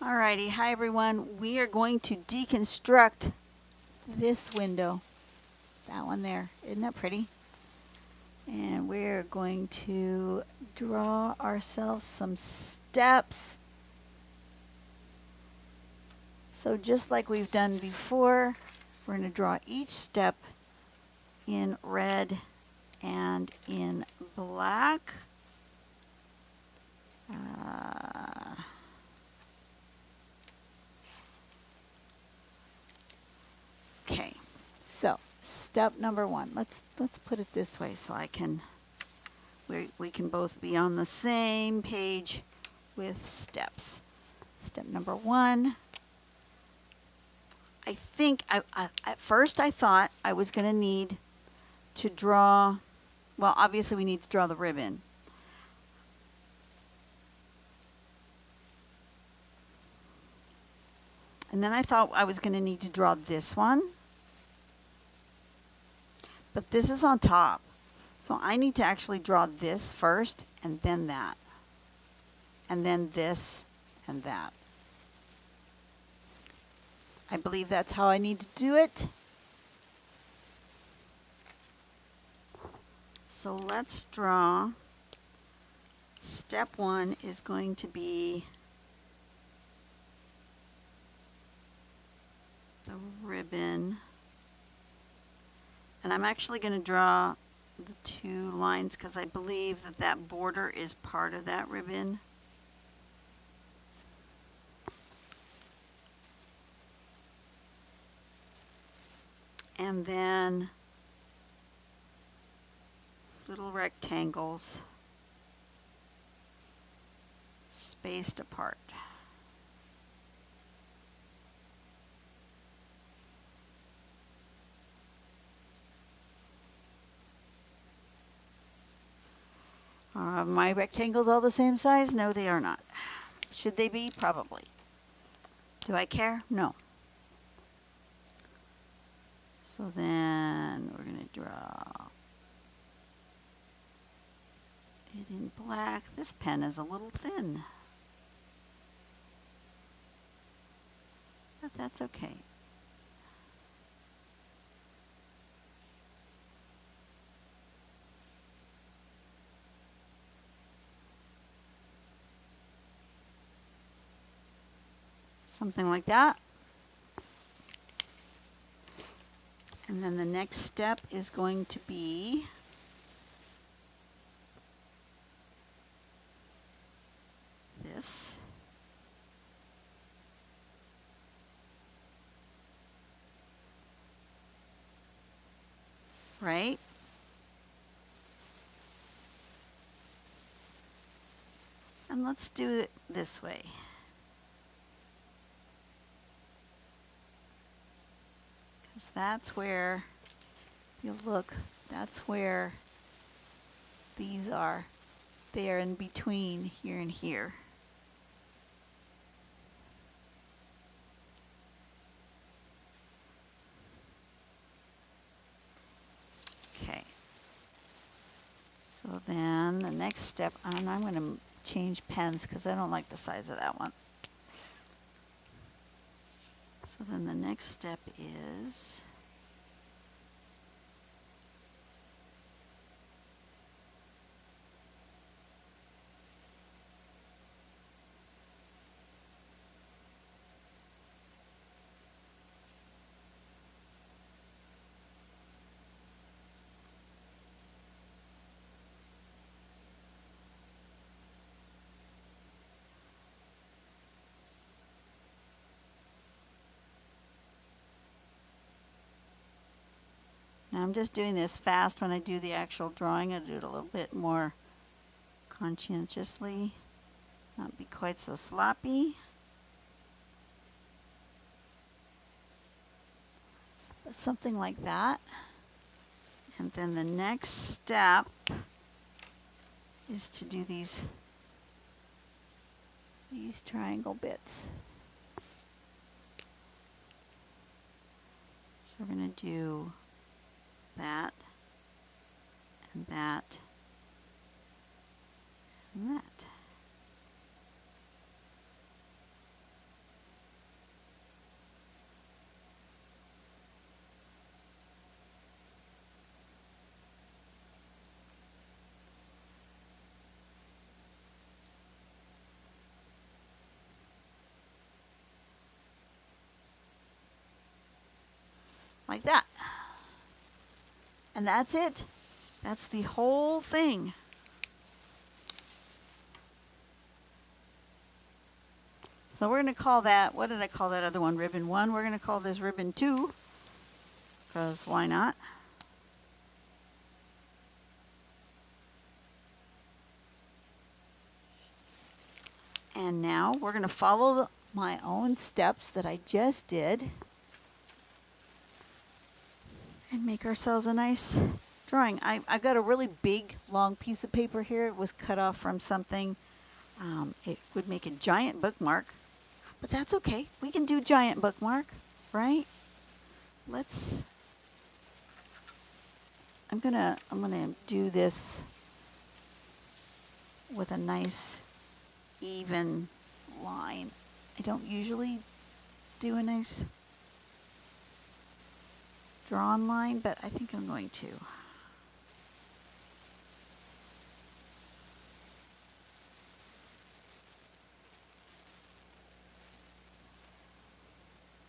Alrighty, hi everyone. We are going to deconstruct this window. That one there. Isn't that pretty? And we're going to draw ourselves some steps. So just like we've done before, we're going to draw each step in red and in black. Okay, so step number one. Let's put it this way so we can both be on the same page with steps. Step number one. I think at first I thought I was going to need to draw. Well, obviously we need to draw the ribbon. And then I thought I was going to need to draw this one. But this is on top. So I need to actually draw this first and then that. And then this and that. I believe that's how I need to do it. So let's draw. Step one is going to be the ribbon. And I'm actually going to draw the two lines because I believe that that border is part of that ribbon. And then little rectangles spaced apart. Are my rectangles all the same size? No, they are not. Should they be? Probably. Do I care? No. So then we're going to draw it in black. This pen is a little thin, but that's okay. Something like that. And then the next step is going to be this. Right? And let's do it this way. Because that's where, if you look, that's where these are. They are in between here and here. Okay. So then the next step, and I'm going to change pens because I don't like the size of that one. So then the next step is now I'm just doing this fast. When I do the actual drawing, I do it a little bit more conscientiously, not be quite so sloppy. But something like that. And then the next step is to do these triangle bits. So we're going to do that, and that, and that. like that. And that's it. That's the whole thing. So we're going to call that, what did I call that other one? Ribbon 1. We're going to call this ribbon 2, because why not? And now we're going to follow my own steps that I just did and make ourselves a nice drawing. I've got a really big, long piece of paper here. It was cut off from something. It would make a giant bookmark, but that's okay. We can do giant bookmark, right? I'm gonna do this with a nice even line. I don't usually do a nice drawn line, but I think I'm going to.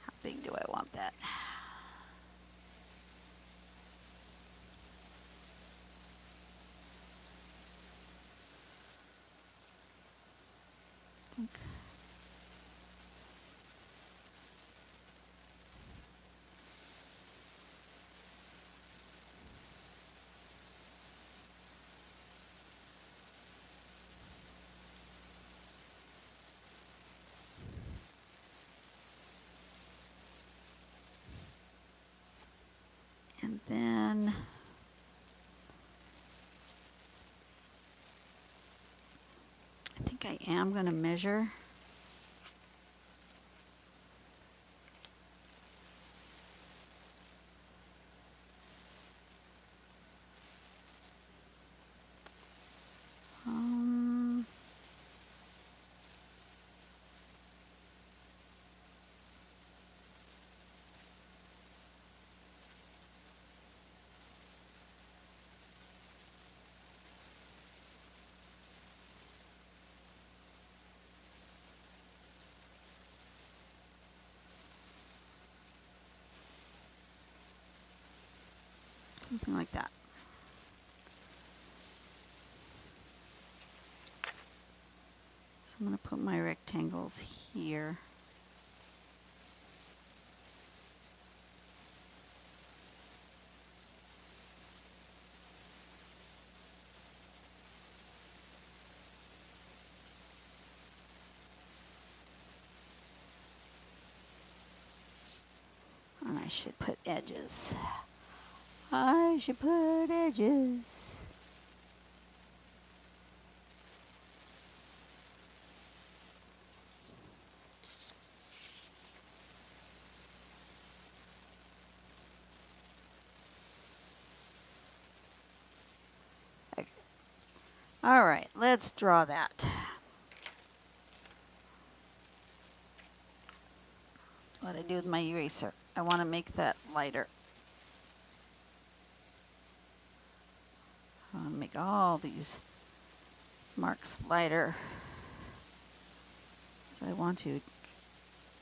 How big do I want that? I think and then I think I am going to measure. Something like that. So I'm going to put my rectangles here. And I should put edges. I should put edges. Okay. All right, let's draw that. What I do with my eraser. I want to make that lighter. I want to make all these marks lighter. I want to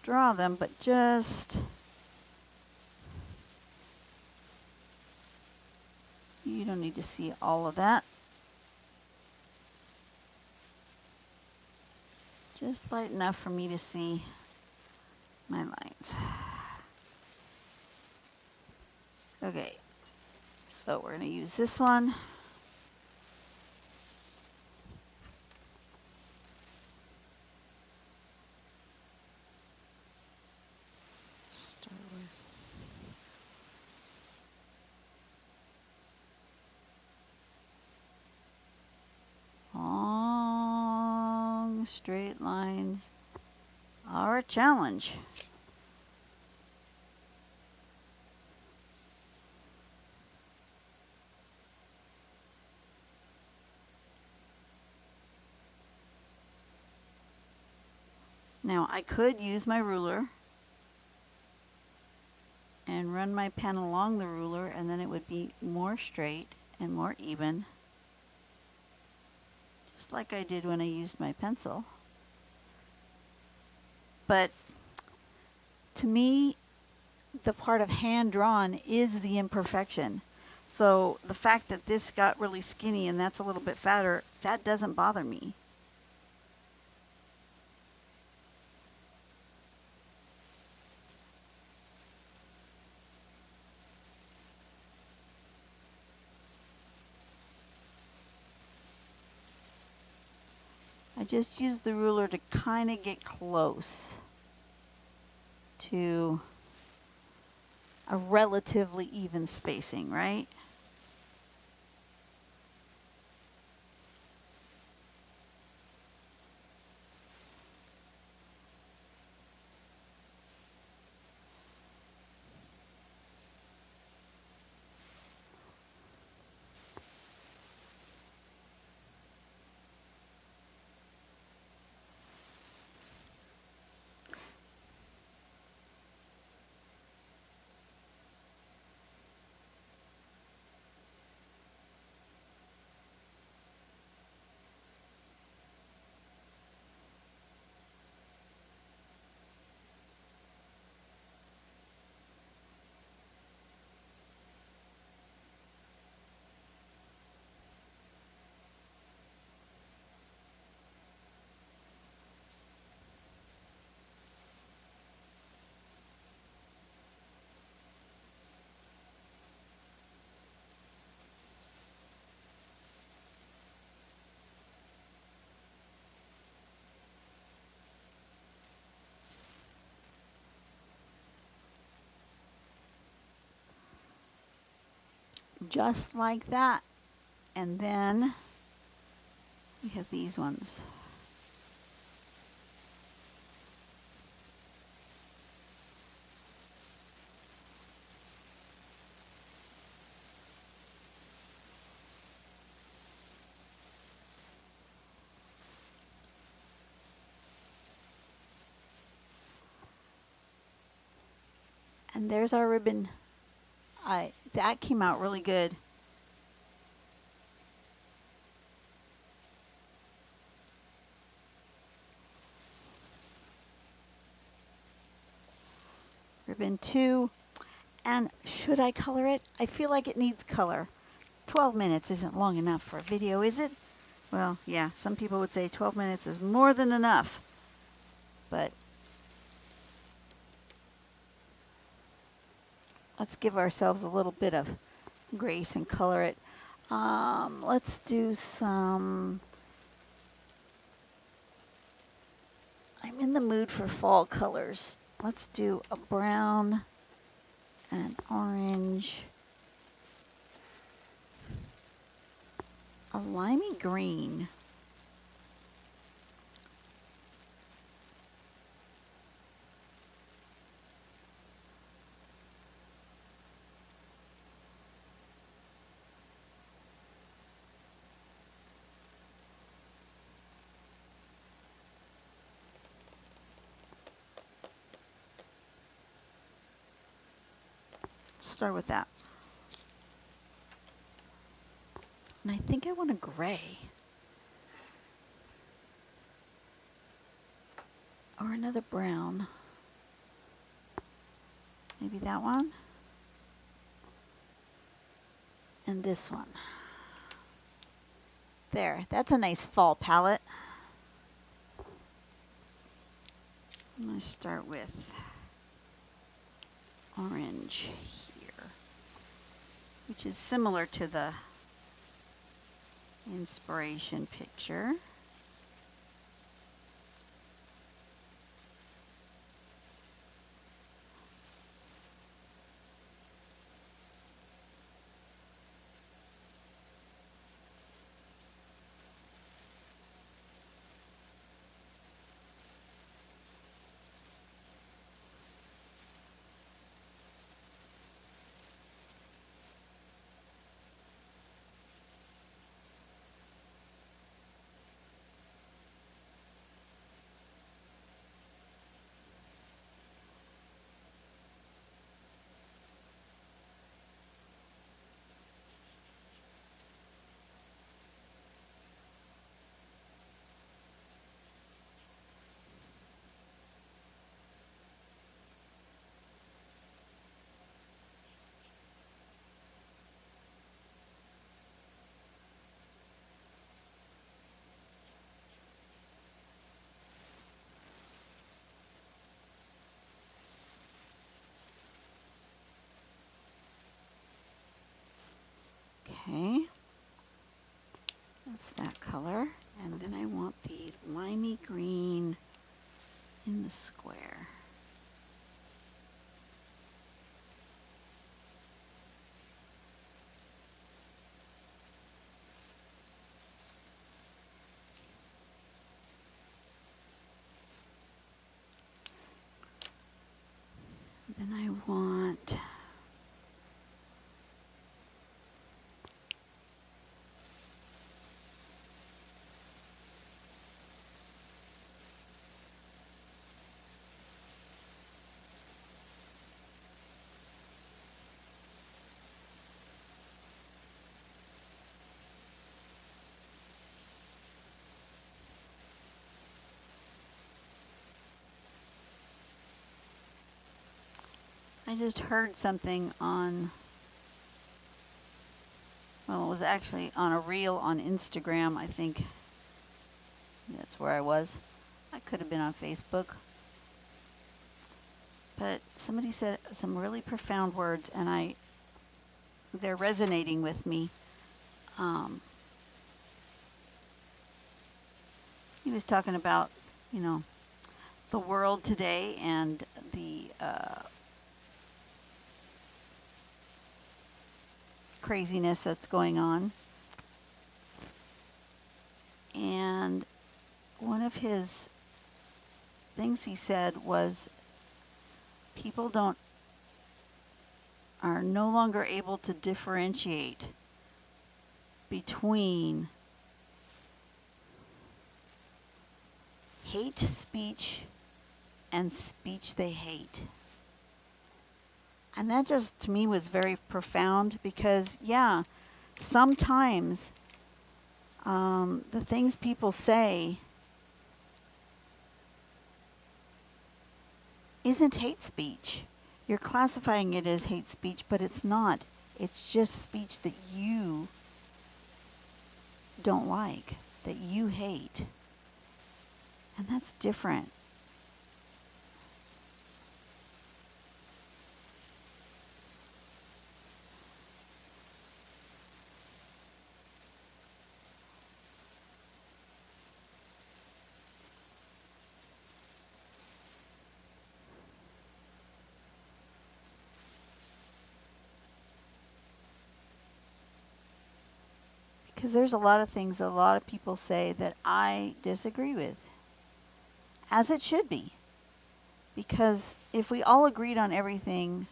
draw them, but just you don't need to see all of that. Just light enough for me to see my lines. Okay, so we're going to use this one. Start with long straight lines are a challenge. Now I could use my ruler and run my pen along the ruler, and then it would be more straight and more even, just like I did when I used my pencil. But to me, the part of hand drawn is the imperfection. So the fact that this got really skinny and that's a little bit fatter, that doesn't bother me. I just use the ruler to kind of get close to a relatively even spacing, right? Just like that. And then we have these ones. And there's our ribbon. That came out really good. Ribbon 2. And should I color it? I feel like it needs color. 12 minutes isn't long enough for a video, is it? Well, yeah, some people would say 12 minutes is more than enough. But let's give ourselves a little bit of grace and color it. Let's do some... I'm in the mood for fall colors. Let's do a brown, an orange, a limey green. Start with that. And I think I want a gray. Or another brown. Maybe that one. And this one. There, that's a nice fall palette. I'm going to start with orange here, which is similar to the inspiration picture. That's that color. And then I want the limey green in the square. Then I want I just heard something on, well, it was actually on a reel on Instagram, I think. That's where I was. I could have been on Facebook. But somebody said some really profound words, and they're resonating with me. He was talking about, you know, the world today and the craziness that's going on. And one of his things he said was people are no longer able to differentiate between hate speech and speech they hate. And that just, to me, was very profound because, yeah, sometimes the things people say isn't hate speech. You're classifying it as hate speech, but it's not. It's just speech that you don't like, that you hate. And that's different. Because there's a lot of things that a lot of people say that I disagree with, as it should be. Because if we all agreed on everything,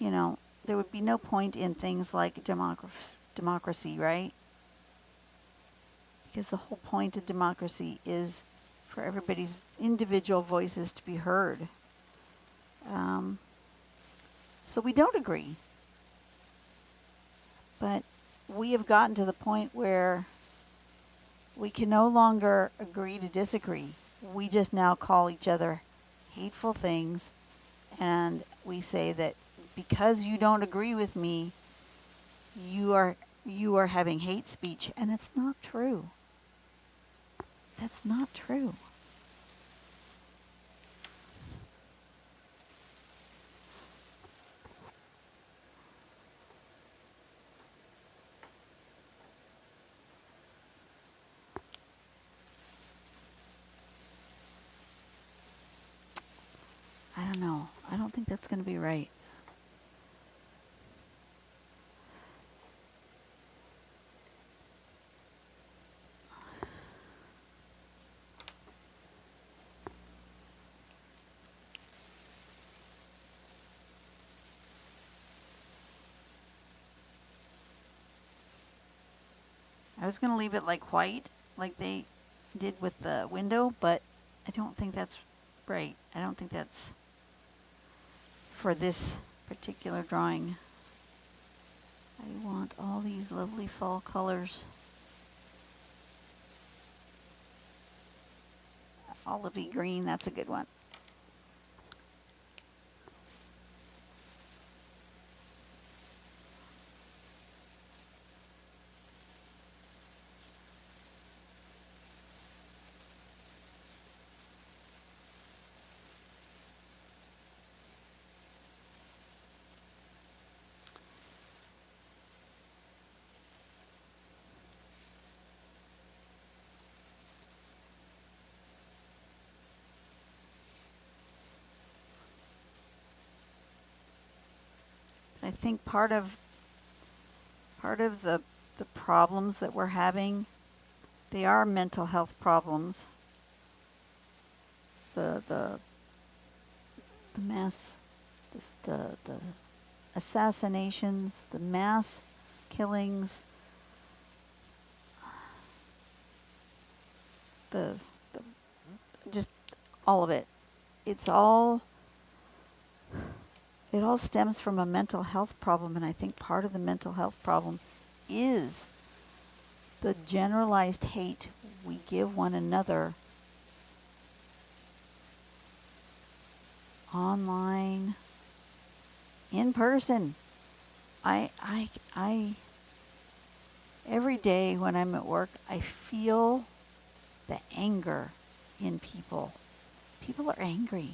you know, there would be no point in things like democracy, right? Because the whole point of democracy is for everybody's individual voices to be heard. So we don't agree. But we have gotten to the point where we can no longer agree to disagree. We just now call each other hateful things, and we say that because you don't agree with me, you are having hate speech, and it's not true. That's not true. I don't know. I don't think that's going to be right. I was going to leave it like white, like they did with the window, but I don't think that's right. I don't think that's for this particular drawing. I want all these lovely fall colors. Olivey green, that's a good one. I think part of the problems that we're having, they are mental health problems. The mass, the assassinations, the mass killings, the just all of it. It all stems from a mental health problem, and I think part of the mental health problem is the generalized hate we give one another online, in person. I every day when I'm at work, I feel the anger in people. People are angry.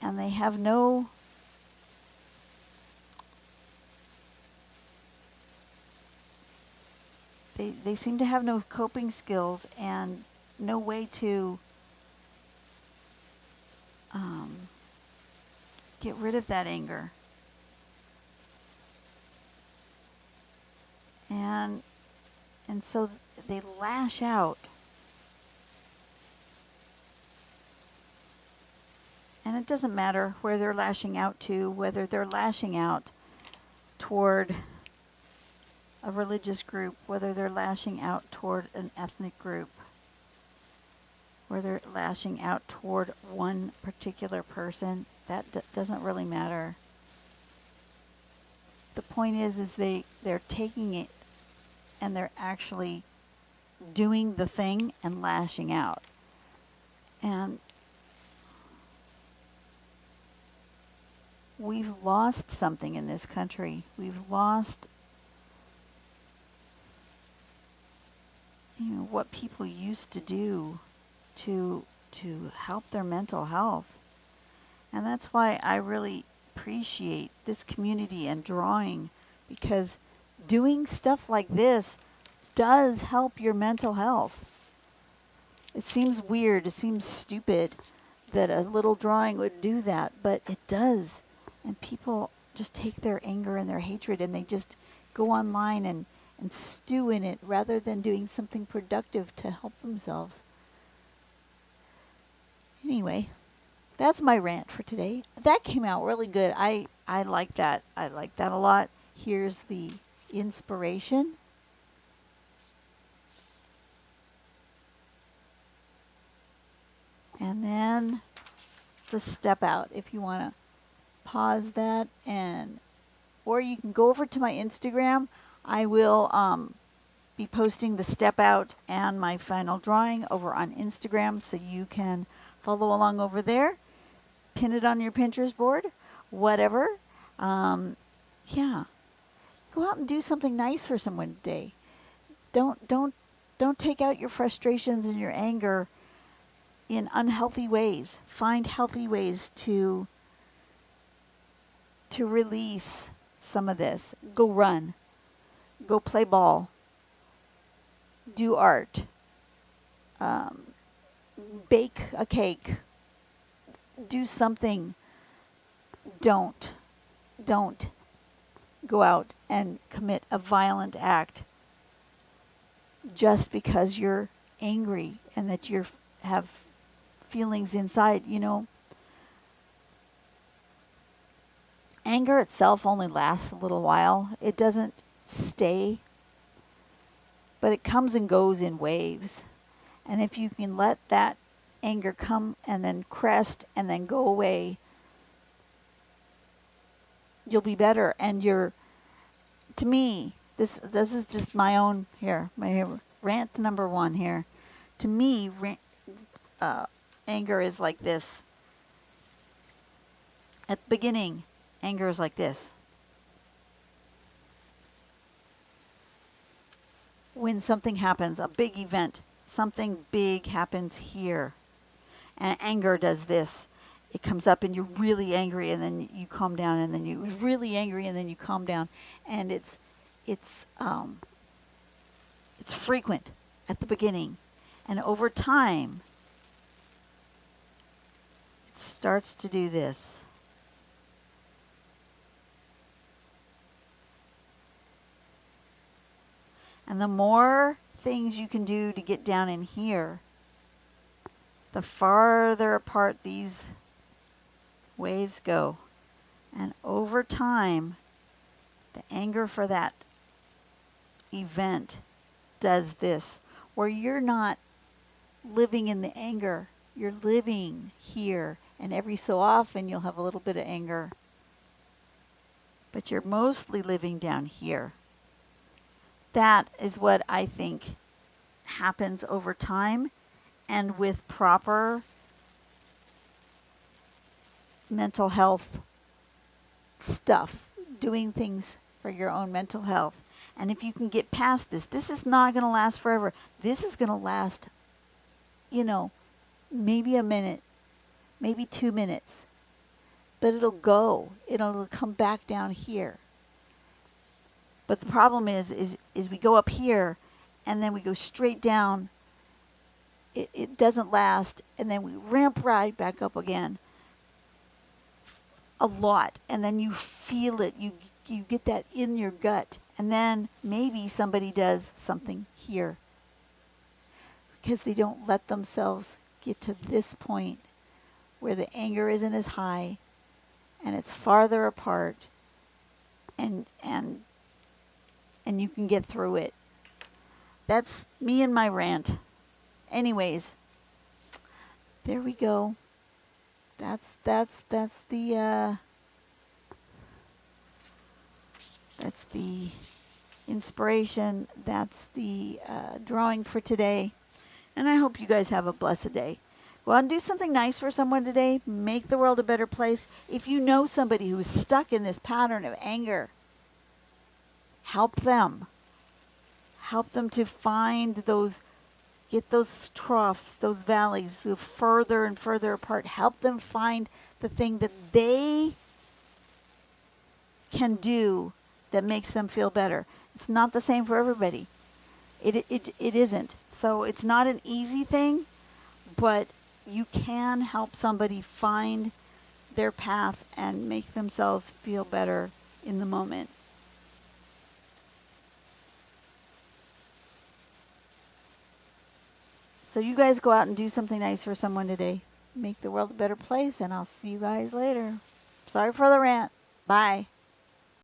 And they have they seem to have no coping skills and no way to get rid of that anger. And so they lash out. And it doesn't matter where they're lashing out to, whether they're lashing out toward a religious group, whether they're lashing out toward an ethnic group, whether they're lashing out toward one particular person. That doesn't really matter. The point is they're taking it and they're actually doing the thing and lashing out. And we've lost something in this country. We've lost, what people used to do to help their mental health. And that's why I really appreciate this community and drawing, because doing stuff like this does help your mental health. It seems weird, it seems stupid that a little drawing would do that, but it does. And people just take their anger and their hatred and they just go online and stew in it rather than doing something productive to help themselves. Anyway, that's my rant for today. That came out really good. I like that. I like that a lot. Here's the inspiration. And then the step out, if you want to pause that, or you can go over to my Instagram. I will be posting the step out and my final drawing over on Instagram, so you can follow along over there. Pin it on your Pinterest board, whatever. Yeah, go out and do something nice for someone today. Don't take out your frustrations and your anger in unhealthy ways. Find healthy ways to release some of this. Go run. Go play ball. Do art. Bake a cake. Do something. Don't go out and commit a violent act just because you're angry and that you have feelings inside. Anger itself only lasts a little while. It doesn't stay, but it comes and goes in waves. And if you can let that anger come and then crest and then go away, you'll be better. And to me, this is just my own my rant number 1 here. To me, anger is like this. At the beginning, anger is like this. When something happens, a big event, something big happens here, and anger does this. It comes up and you're really angry and then you calm down, and then you're really angry and then you calm down. And it's frequent at the beginning. And over time, it starts to do this. And the more things you can do to get down in here, the farther apart these waves go. And over time, the anger for that event does this, where you're not living in the anger, you're living here, and every so often you'll have a little bit of anger, but you're mostly living down here. That is what I think happens over time, and with proper mental health stuff, doing things for your own mental health. And if you can get past this, this is not going to last forever. This is going to last, maybe a minute, maybe 2 minutes. But it'll go. It'll come back down here. But the problem is we go up here and then we go straight down. It doesn't last, and then we ramp right back up again. A lot, and then you feel it. You get that in your gut, and then maybe somebody does something here because they don't let themselves get to this point where the anger isn't as high and it's farther apart, and you can get through it. That's me and my rant. Anyways, there we go. That's the inspiration. That's the drawing for today. And I hope you guys have a blessed day. Go out and do something nice for someone today. Make the world a better place. If you know somebody who's stuck in this pattern of anger, help them. Help them to find those, get those troughs, those valleys, go further and further apart. Help them find the thing that they can do that makes them feel better. It's not the same for everybody. It isn't. So it's not an easy thing, but you can help somebody find their path and make themselves feel better in the moment. So you guys go out and do something nice for someone today. Make the world a better place, and I'll see you guys later. Sorry for the rant. Bye.